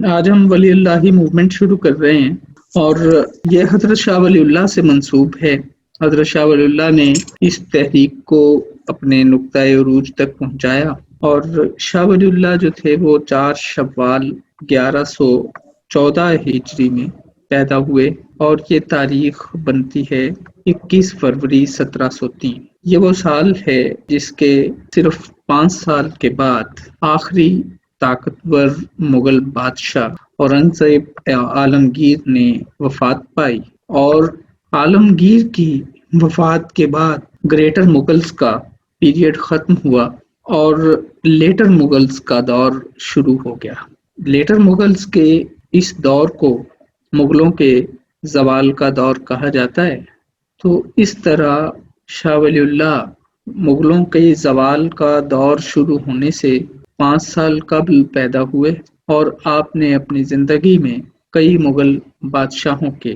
آج ہم ولی اللہ موومنٹ شروع کر رہے ہیں اور یہ حضرت شاہ ولی اللہ سے منسوب ہے۔ حضرت شاہ ولی اللہ نے اس تحریک کو اپنے نقطۂ عروج تک پہنچایا اور شاہ ولی اللہ جو تھے وہ 4 شوال 1114 ہجری میں پیدا ہوئے اور یہ تاریخ بنتی ہے 21 فروری 1703۔ یہ وہ سال ہے جس کے صرف 5 سال کے بعد آخری طاقتور مغل بادشاہ اورنگزیب عالمگیر نے وفات پائی، اور عالمگیر کی وفات کے بعد گریٹر مغلز کا پیریڈ ختم ہوا اور لیٹر مغلز کا دور شروع ہو گیا۔ لیٹر مغلز کے اس دور کو مغلوں کے زوال کا دور کہا جاتا ہے۔ تو اس طرح شاہ ولی اللہ مغلوں کے زوال کا دور شروع ہونے سے 5 سال قبل پیدا ہوئے، اور آپ نے اپنی زندگی میں کئی مغل بادشاہوں کے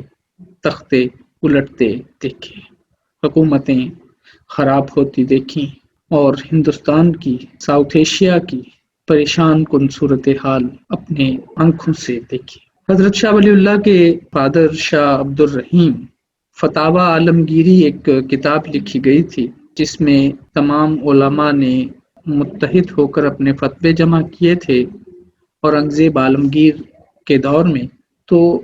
تختے الٹتے دیکھے، حکومتیں خراب ہوتی دیکھیں، اور ہندوستان کی، ساؤتھ ایشیا کی پریشان کن صورتحال اپنے آنکھوں سے دیکھی۔ حضرت شاہ ولی اللہ کے فادر شاہ عبد الرحیم فتاوی عالمگیری ایک کتاب لکھی گئی تھی جس میں تمام علماء نے متحد ہو کر اپنے فتوے جمع کیے تھے اورنگزیب عالمگیر کے دور میں۔ تو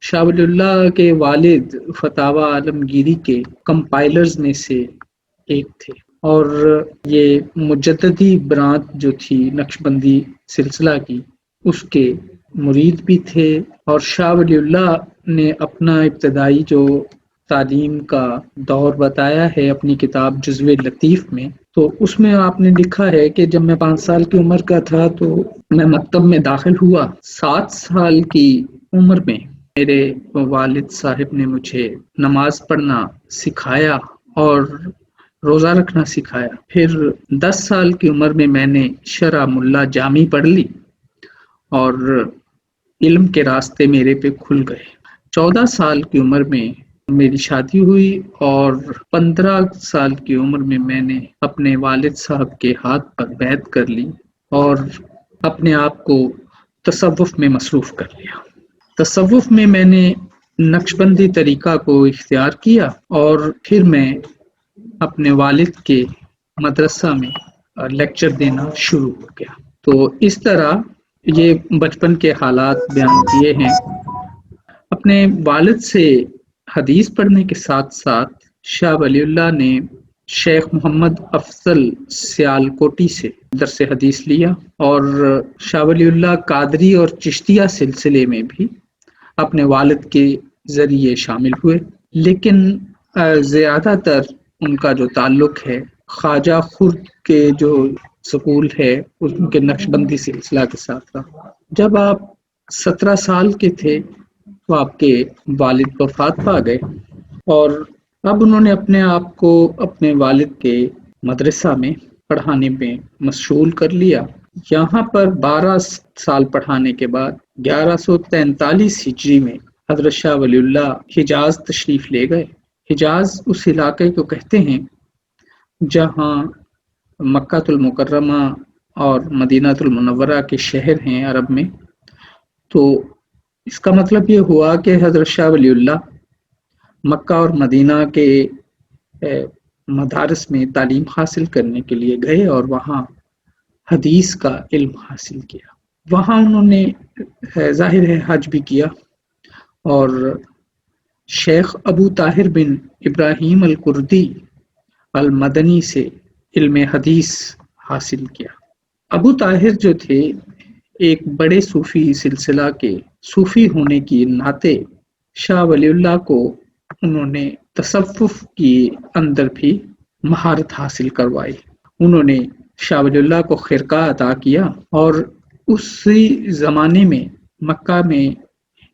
شاہ ولی اللہ کے والد فتاوی عالمگیری کے کمپائلرز میں سے ایک تھے، اور یہ مجددی برانچ جو تھی نقشبندی سلسلہ کی اس کے مرید بھی تھے۔ اور شاہ ولی اللہ نے اپنا ابتدائی جو تعلیم کا دور بتایا ہے اپنی کتاب جزو لطیف میں، تو اس میں آپ نے لکھا ہے کہ جب میں 5 سال کی عمر کا تھا تو میں مکتب میں داخل ہوا۔ 7 سال کی عمر میں میرے والد صاحب نے مجھے نماز پڑھنا سکھایا اور روزہ رکھنا سکھایا۔ پھر 10 سال کی عمر میں نے شرع ملا جامی پڑھ لی اور علم کے راستے میرے پہ کھل گئے۔ 14 سال کی عمر میں میری شادی ہوئی اور 15 سال کی عمر میں نے اپنے والد صاحب کے ہاتھ پر بیعت کر لی اور اپنے آپ کو تصوف میں مصروف کر لیا۔ تصوف میں نے نقشبندی طریقہ کو اختیار کیا، اور پھر میں اپنے والد کے مدرسہ میں لیکچر دینا شروع ہو گیا۔ تو اس طرح یہ بچپن کے حالات بیان کیے ہیں۔ اپنے والد سے حدیث پڑھنے کے ساتھ ساتھ شاہ ولی اللہ نے شیخ محمد افضل سیالکوٹی سے درس حدیث لیا، اور شاہ ولی اللہ قادری اور چشتیہ سلسلے میں بھی اپنے والد کے ذریعے شامل ہوئے، لیکن زیادہ تر ان کا جو تعلق ہے خواجہ خرد کے جو سکول ہے ان کے نقشبندی سلسلہ کے ساتھ رہا۔ جب آپ 17 سال کے تھے تو آپ کے والد وفات پا گئے، اور اب انہوں نے اپنے آپ کو اپنے والد کے مدرسہ میں پڑھانے میں مشغول کر لیا۔ یہاں پر 12 سال پڑھانے کے بعد 1143 ہجری میں حضرت شاہ ولی اللہ حجاز تشریف لے گئے۔ حجاز اس علاقے کو کہتے ہیں جہاں مکہ المکرمہ اور مدینہ المنورہ کے شہر ہیں عرب میں۔ تو اس کا مطلب یہ ہوا کہ حضرت شاہ ولی اللہ مکہ اور مدینہ کے مدارس میں تعلیم حاصل کرنے کے لیے گئے اور وہاں حدیث کا علم حاصل کیا۔ وہاں انہوں نے ظاہر ہے حج بھی کیا، اور شیخ ابو طاہر بن ابراہیم الکردی المدنی سے علم حدیث حاصل کیا۔ ابو طاہر جو تھے ایک بڑے صوفی سلسلہ کے صوفی ہونے کی ناطے شاہ ولی اللہ کو انہوں نے تصوف کی اندر بھی مہارت حاصل کروائی۔ انہوں نے شاہ ولی اللہ کو خرقہ عطا کیا، اور اسی زمانے میں مکہ میں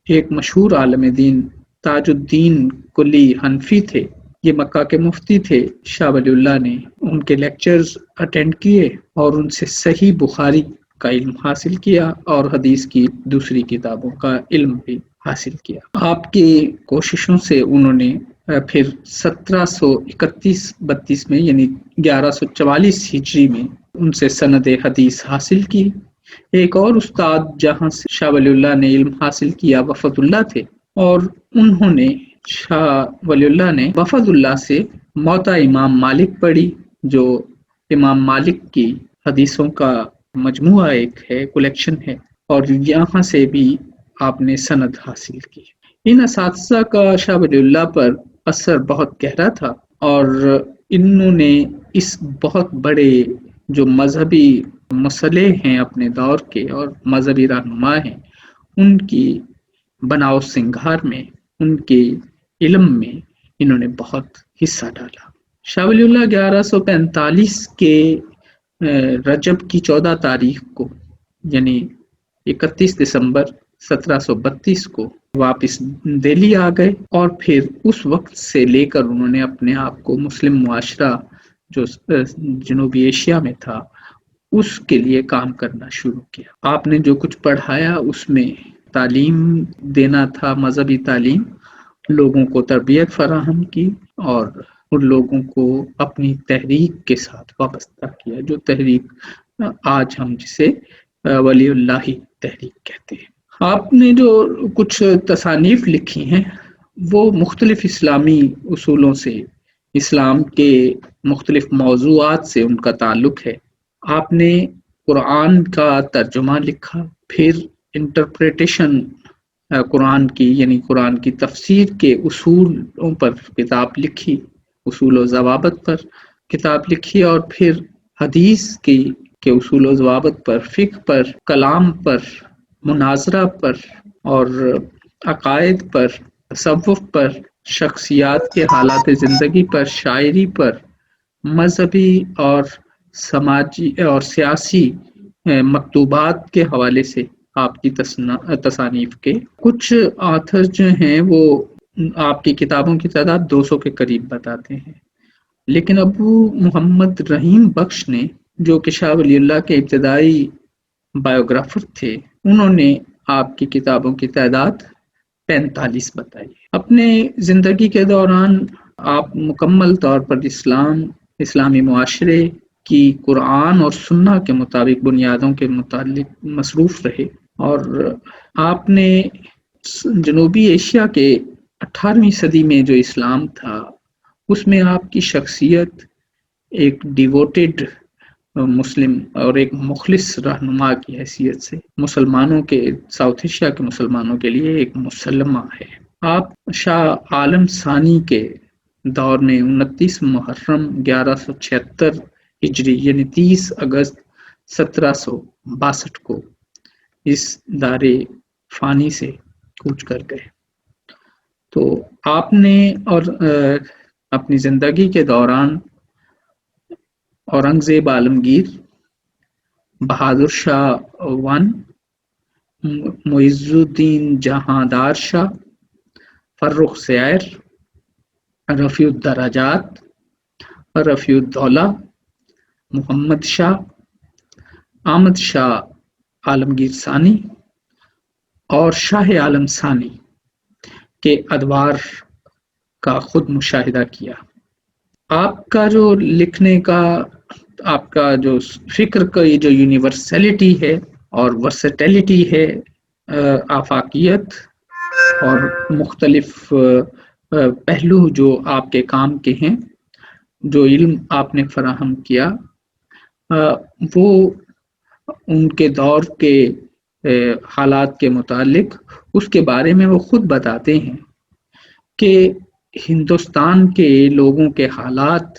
ایک مشہور عالم دین تاج الدین کلی حنفی تھے، یہ مکہ کے مفتی تھے۔ شاہ ولی اللہ نے ان کے لیکچرز اٹینڈ کیے اور ان سے صحیح بخاری کا علم حاصل کیا اور حدیث کی دوسری کتابوں کا علم بھی حاصل کیا۔ آپ کی کوششوں سے انہوں نے پھر 1731-32 میں یعنی 1144 ہجری میں ان سے سند حدیث حاصل کی، ایک اور استاد جہاں سے شاہ ولی اللہ نے علم حاصل کیا وفد اللہ تھے، اور انہوں نے شاہ ولی اللہ نے وفد اللہ سے موطا امام مالک پڑھی، جو امام مالک کی حدیثوں کا مجموعہ ایک ہے، کلیکشن ہے، اور یہاں سے بھی آپ نے سند حاصل کی۔ ان اساتذہ کا شاہ ولی اللہ پر اثر بہت گہرا تھا، اور انہوں نے اس بہت بڑے جو مذہبی مسئلے ہیں اپنے دور کے اور مذہبی رہنما ہیں، ان کی بناؤ سنگھار میں، ان کے علم میں انہوں نے بہت حصہ ڈالا۔ شاہ ولی اللہ 1145 کے رجب کی 14 تاریخ کو، یعنی 31 دسمبر 1732 کو واپس دہلی آ گئے، اور پھر اس وقت سے لے کر انہوں نے اپنے آپ کو مسلم معاشرہ جو جنوبی ایشیا میں تھا اس کے لیے کام کرنا شروع کیا۔ آپ نے جو کچھ پڑھایا اس میں تعلیم دینا تھا، مذہبی تعلیم، لوگوں کو تربیت فراہم کی، اور ان لوگوں کو اپنی تحریک کے ساتھ وابستہ کیا، جو تحریک آج ہم جسے ولی اللہ تحریک کہتے ہیں۔ آپ نے جو کچھ تصانیف لکھی ہیں وہ مختلف اسلامی اصولوں سے، اسلام کے مختلف موضوعات سے ان کا تعلق ہے۔ آپ نے قرآن کا ترجمہ لکھا، پھر انٹرپریٹیشن قرآن کی، یعنی قرآن کی تفسیر کے اصولوں پر کتاب لکھی، اصول و ضوابط پر کتاب لکھی، اور پھر حدیث کے اصول و ضوابط پر، فقہ پر، کلام پر، مناظرہ پر، اور عقائد پر، تصوف پر، شخصیات کے حالات زندگی پر، شاعری پر، مذہبی اور سماجی اور سیاسی مکتوبات کے حوالے سے آپ کی تصانیف کے کچھ آتھر جو ہیں وہ آپ کی کتابوں کی تعداد 200 کے قریب بتاتے ہیں، لیکن ابو محمد رحیم بخش نے، جو کہ شاہ ولی اللہ کے ابتدائی بایوگرافر تھے، انہوں نے آپ کی کتابوں کی تعداد 45 بتائی۔ اپنے زندگی کے دوران آپ مکمل طور پر اسلامی معاشرے کی قرآن اور سنہ کے مطابق بنیادوں کے متعلق مصروف رہے، اور آپ نے جنوبی ایشیا کے 18ویں صدی میں جو اسلام تھا اس میں آپ کی شخصیت ایک ڈیووٹیڈ مسلم اور ایک مخلص رہنما کی حیثیت سے مسلمانوں کے، ساؤتھ ایشیا کے مسلمانوں کے لیے ایک مسلمہ ہے۔ آپ شاہ عالم ثانی کے دور میں 29 محرم 1176 ہجری، یعنی 30 اگست 1762 کو اس دار فانی سے کوچ کر گئے۔ تو آپ نے اور اپنی زندگی کے دوران اورنگزیب عالمگیر، بہادر شاہ ون، معز الدین جہاندار شاہ، فرخ سیر، رفیع الدرجات، رفیع الدولہ، محمد شاہ، احمد شاہ عالمگیر ثانی اور شاہ عالم ثانی کے ادوار کا خود مشاہدہ کیا۔ آپ کا جو لکھنے کا، آپ کا جو فکر کا یہ جو یونیورسلٹی ہے اور ورسٹیلٹی ہے، آفاقیت اور مختلف پہلو جو آپ کے کام کے ہیں، جو علم آپ نے فراہم کیا، وہ ان کے دور کے حالات کے متعلق اس کے بارے میں وہ خود بتاتے ہیں کہ ہندوستان کے لوگوں کے حالات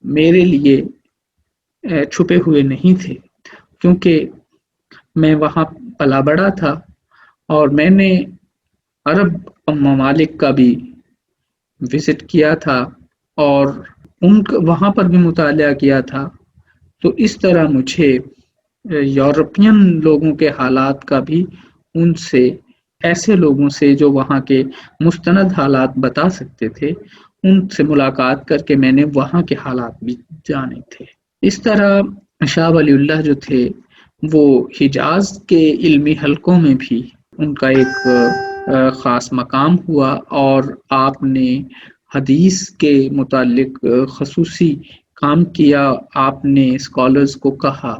میرے لیے چھپے ہوئے نہیں تھے، کیونکہ میں وہاں پلا بڑا تھا اور میں نے عرب ممالک کا بھی وزٹ کیا تھا اور وہاں پر بھی مطالعہ کیا تھا، تو اس طرح مجھے یورپین لوگوں کے حالات کا بھی ان سے، ایسے لوگوں سے جو وہاں کے مستند حالات بتا سکتے تھے، ان سے ملاقات کر کے میں نے وہاں کے حالات بھی جانے تھے۔ اس طرح شاہ ولی اللہ جو تھے وہ حجاز کے علمی حلقوں میں بھی ان کا ایک خاص مقام ہوا، اور آپ نے حدیث کے متعلق خصوصی کام کیا۔ آپ نے اسکالرز کو کہا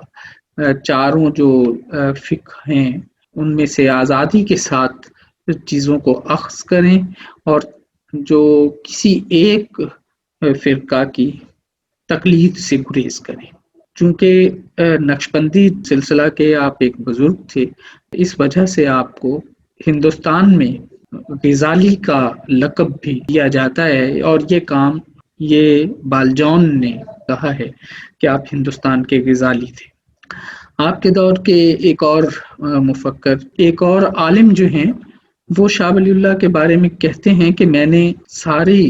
چاروں جو فقہ ہیں ان میں سے آزادی کے ساتھ چیزوں کو اخذ کریں اور جو کسی ایک فرقہ کی تقلید سے گریز کریں. چونکہ نقشبندی سلسلہ کے آپ ایک بزرگ تھے، اس وجہ سے آپ کو ہندوستان میں غزالی کا لقب بھی دیا جاتا ہے، اور یہ کام یہ بالجون نے کہا ہے کہ آپ ہندوستان کے غزالی تھے. آپ کے دور کے ایک اور مفکر، ایک اور عالم جو ہیں، وہ شاہ ولی اللہ کے بارے میں کہتے ہیں کہ میں نے سارے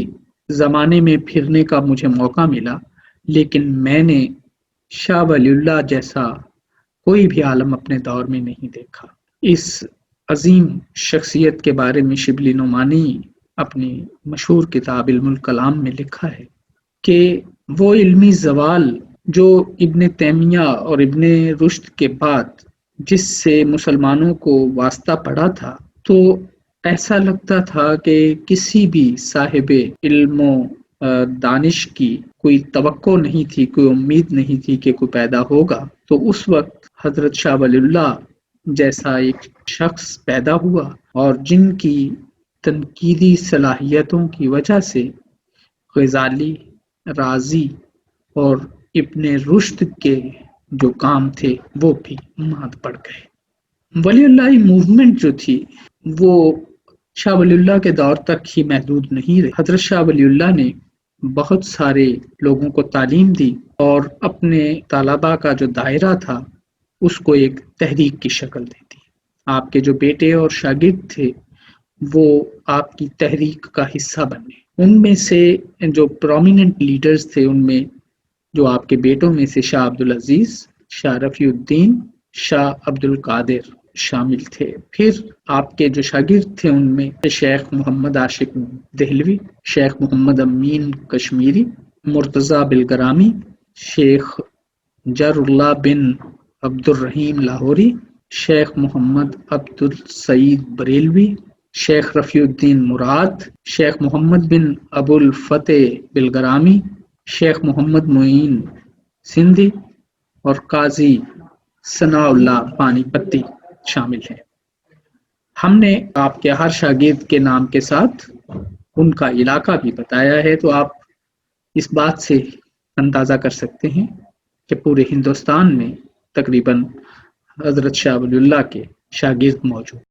زمانے میں پھرنے کا مجھے موقع ملا، لیکن میں نے شاہ ولی اللہ جیسا کوئی بھی عالم اپنے دور میں نہیں دیکھا. اس عظیم شخصیت کے بارے میں شبلی نعمانی اپنی مشہور کتاب علم الکلام میں لکھا ہے کہ وہ علمی زوال جو ابن تیمیہ اور ابن رشد کے بعد جس سے مسلمانوں کو واسطہ پڑا تھا، تو ایسا لگتا تھا کہ کسی بھی صاحب علم و دانش کی کوئی توقع نہیں تھی، کوئی امید نہیں تھی کہ کوئی پیدا ہوگا. تو اس وقت حضرت شاہ ولی اللہ جیسا ایک شخص پیدا ہوا، اور جن کی تنقیدی صلاحیتوں کی وجہ سے غزالی، رازی اور ابن رشد کے جو کام تھے وہ بھی مات پڑ گئے. ولی اللہ موومنٹ جو تھی وہ شاہ ولی اللہ کے دور تک ہی محدود نہیں رہی. حضرت شاہ ولی اللہ نے بہت سارے لوگوں کو تعلیم دی اور اپنے طلباء کا جو دائرہ تھا اس کو ایک تحریک کی شکل دے دی. آپ کے جو بیٹے اور شاگرد تھے وہ آپ کی تحریک کا حصہ بنے. ان میں سے جو پرومیننٹ لیڈرز تھے، ان میں جو آپ کے بیٹوں میں سے شاہ عبدالعزیز، شاہ رفیع الدین، شاہ عبد القادر شامل تھے. پھر آپ کے جو شاگرد تھے ان میں شیخ محمد عاشق دہلوی، شیخ محمد امین کشمیری، مرتضی بلگرامی، شیخ جر اللہ بن عبد الرحیم لاہوری، شیخ محمد عبد السعید بریلوی، شیخ رفیع الدین مراد، شیخ محمد بن ابو الفتح بلگرامی، شیخ محمد معین سندھی اور قاضی ثناء اللہ پانی پتی شامل ہیں. ہم نے آپ کے ہر شاگرد کے نام کے ساتھ ان کا علاقہ بھی بتایا ہے، تو آپ اس بات سے اندازہ کر سکتے ہیں کہ پورے ہندوستان میں تقریباً حضرت شاہ ولی اللہ کے شاگرد موجود.